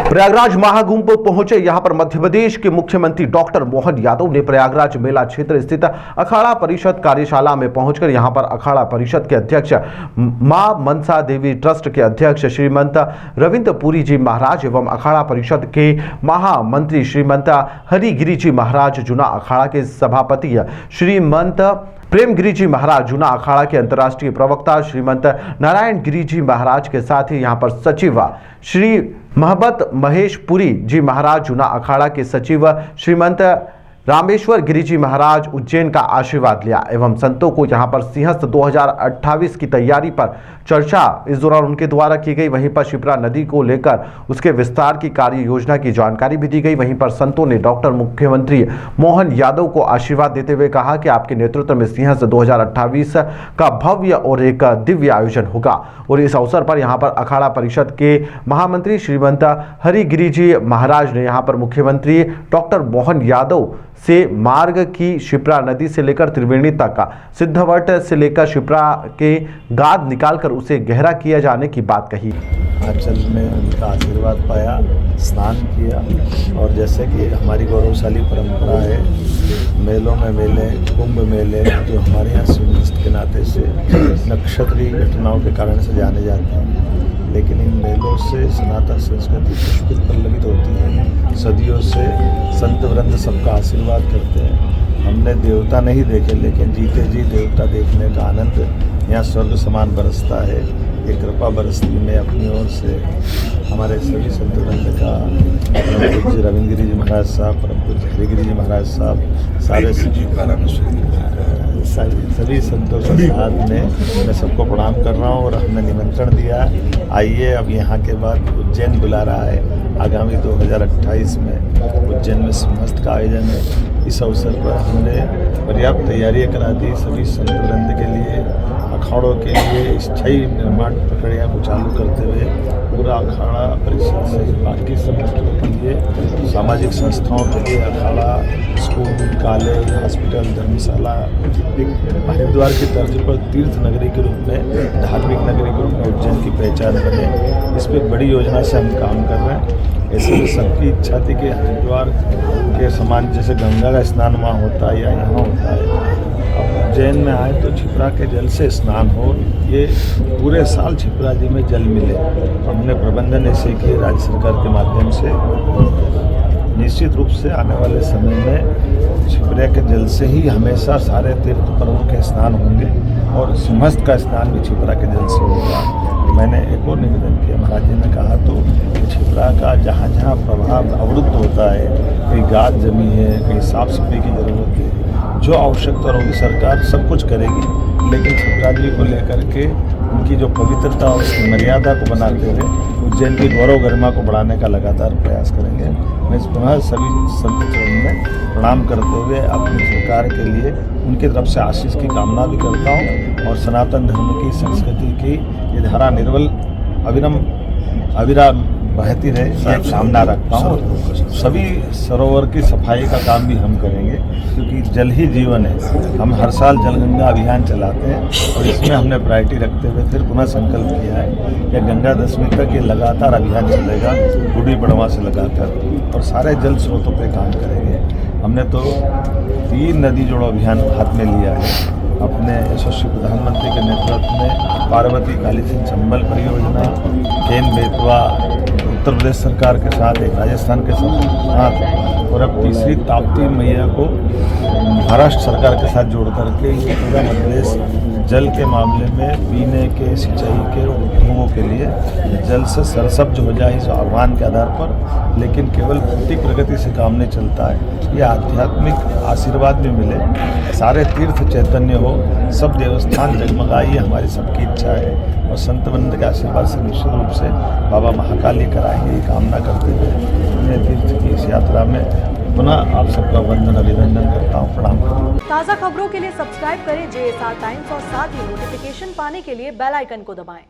प्रयागराज महाकुंभ पहुंचे यहां पर मध्य प्रदेश के मुख्यमंत्री डॉक्टर मोहन यादव ने प्रयागराज मेला क्षेत्र स्थित अखाड़ा परिषद कार्यशाला में पहुंचकर यहां पर अखाड़ा परिषद के अध्यक्ष मां मनसा देवी ट्रस्ट के अध्यक्ष श्रीमंत रविंद्र पुरी जी महाराज एवं अखाड़ा परिषद के महामंत्री श्रीमंत हरिगिरी जी महाराज जूना अखाड़ा के सभापति श्रीमंत प्रेमगिरी जी महाराज जूना अखाड़ा के अंतर्राष्ट्रीय प्रवक्ता श्रीमंत नारायण गिरी जी महाराज के साथ ही यहां पर सचिव श्री महबत महेश पुरी जी महाराज जूना अखाड़ा के सचिव श्रीमंत रामेश्वर गिरी जी महाराज उज्जैन का आशीर्वाद लिया एवं संतों को यहां पर सिंहस्थ 2028 की तैयारी पर चर्चा इस दौरान उनके द्वारा की गई। वहीं पर शिप्रा नदी को लेकर उसके विस्तार की कार्य योजना की जानकारी भी दी गई। वहीं पर संतों ने डॉक्टर मुख्यमंत्री मोहन यादव को आशीर्वाद देते हुए कहा कि आपके नेतृत्व में सिंहस्थ 2028 का भव्य और एक दिव्य आयोजन होगा। और इस अवसर पर यहां पर अखाड़ा परिषद के महामंत्री श्रीमंत हरिगिरी जी महाराज ने यहां पर मुख्यमंत्री डॉक्टर मोहन यादव से मार्ग की शिप्रा नदी से लेकर त्रिवेणी तक का सिद्धवट से लेकर शिप्रा के गाद निकालकर उसे गहरा किया जाने की बात कही। आंचल में उनका आशीर्वाद पाया, स्नान किया और जैसे कि हमारी गौरवशाली परंपरा है, मेलों में मेले, कुंभ मेले जो हमारे यहाँ सुनिश्चित के नाते से नक्षत्रीय घटनाओं के कारण से जाने जाते हैं, लेकिन इन मेलों से सनातन संस्कृति पुष्पित पल्लवित होती है। सदियों से संत वृंद सबका आशीर्वाद करते हैं। हमने देवता नहीं देखे, लेकिन जीते जी देवता देखने का आनंद यहाँ स्वर्ग समान बरसता है। ये कृपा बरसती में अपनी ओर से हमारे सभी संत वृंद का परम पूज्य रविंद्र गिरी जी महाराज साहब, परम पूज्य हरिगिरी जी महाराज साहब, सारे सभी संतों के साथ में मैं सबको प्रणाम कर रहा हूँ और हमने निमंत्रण दिया। आइए, अब यहाँ के बाद उज्जैन बुला रहा है। आगामी 2028 में उज्जैन में सिंहस्थ का आयोजन है। इस अवसर पर हमने पर्याप्त तैयारियां करा दी सभी संत वृंद के लिए, अखाड़ों के लिए स्थायी निर्माण प्रक्रिया को चालू करते हुए पूरा अखाड़ा परिषद से बाकी सब के लिए, सामाजिक संस्थाओं के लिए अखाड़ा, स्कूल, कॉलेज, हॉस्पिटल, धर्मशाला एक हरिद्वार की तर्ज पर तीर्थ नगरी के रूप में, धार्मिक नगरी के रूप में उज्जैन की पहचान बने। इस पर बड़ी योजना से हम काम कर रहे हैं। ऐसे में सबकी इच्छा थी कि हरिद्वार के समान जैसे गंगा का स्नान वहाँ होता है या यहाँ होता है, अब उज्जैन में आए तो छिपरा के जल से स्नान हो, ये पूरे साल छिपरा जी में जल मिले। हमने प्रबंधन ऐसे किए राज्य सरकार के माध्यम से। निश्चित रूप से आने वाले समय में छिपरा के जल से ही हमेशा सारे तीर्थ पर्वों के स्नान होंगे और सिंहस्थ का स्नान भी छिपरा के जल से होगा। मैंने एक और निवेदन किया, महाराज जी ने कहा तो छिपरा का जहाँ जहाँ प्रभाव अवरुद्ध होता है, कहीं गाद जमी है, कहीं साफ सफाई की ज़रूरत है, जो आवश्यकता होगी सरकार सब कुछ करेगी, लेकिन छिपरा जी को लेकर के उनकी जो पवित्रता और उसकी मर्यादा को बनाते हुए उज्जैन की गौरव गरिमा को बढ़ाने का लगातार प्रयास करेंगे। मैं इस पुनः सभी संत चरण में प्रणाम करते हुए अपनी सरकार के लिए उनकी तरफ से आशीष की कामना भी करता हूँ और सनातन धर्म की संस्कृति की ये धारा निर्वल अविराम बहती रहे, ये कामना रखता हूँ। सभी सरोवर की सफाई का काम भी हम करेंगे, क्योंकि जल ही जीवन है। हम हर साल जलगंगा अभियान चलाते हैं और इसमें हमने प्रायोरिटी रखते हुए फिर पुनः संकल्प किया है कि गंगा दशमी तक ये लगातार अभियान चलेगा, गुड़ी पड़वा से लगाकर, और सारे जल स्रोतों पर काम करेंगे। हमने तो 3 नदी जोड़ो अभियान हाथ में लिया है अपने यशस्वी प्रधानमंत्री के नेतृत्व में। पार्वती काली सिंह चंबल परियोजना, केन बेतवा उत्तर प्रदेश सरकार के साथ, एक राजस्थान के साथ, और अब तीसरी ताप्ती मैया को महाराष्ट्र सरकार के साथ जोड़ करके ये पूरा मध्य प्रदेश जल के मामले में पीने के, सिंचाई के और उपयोगों के लिए जल से सरसब्ज हो जाए इस आह्वान के आधार पर। लेकिन केवल भौतिक प्रगति से काम नहीं चलता है, ये आध्यात्मिक आशीर्वाद भी मिले, सारे तीर्थ चैतन्य हो, सब देवस्थान जगमगाए, हमारी सबकी इच्छा है। और संत वृंद के आशीर्वाद से निश्चित रूप से बाबा महाकाल लेकर आएंगे, ये कामना करते हुए अपने तीर्थ की इस यात्रा में पुनः आप सबका वंदन अभिनंदन करता हूँ, प्रणाम करता हूँ। ताज़ा खबरों के लिए सब्सक्राइब करें JSR टाइम्स और साथ ही नोटिफिकेशन पाने के लिए बेल आइकन को दबाएं।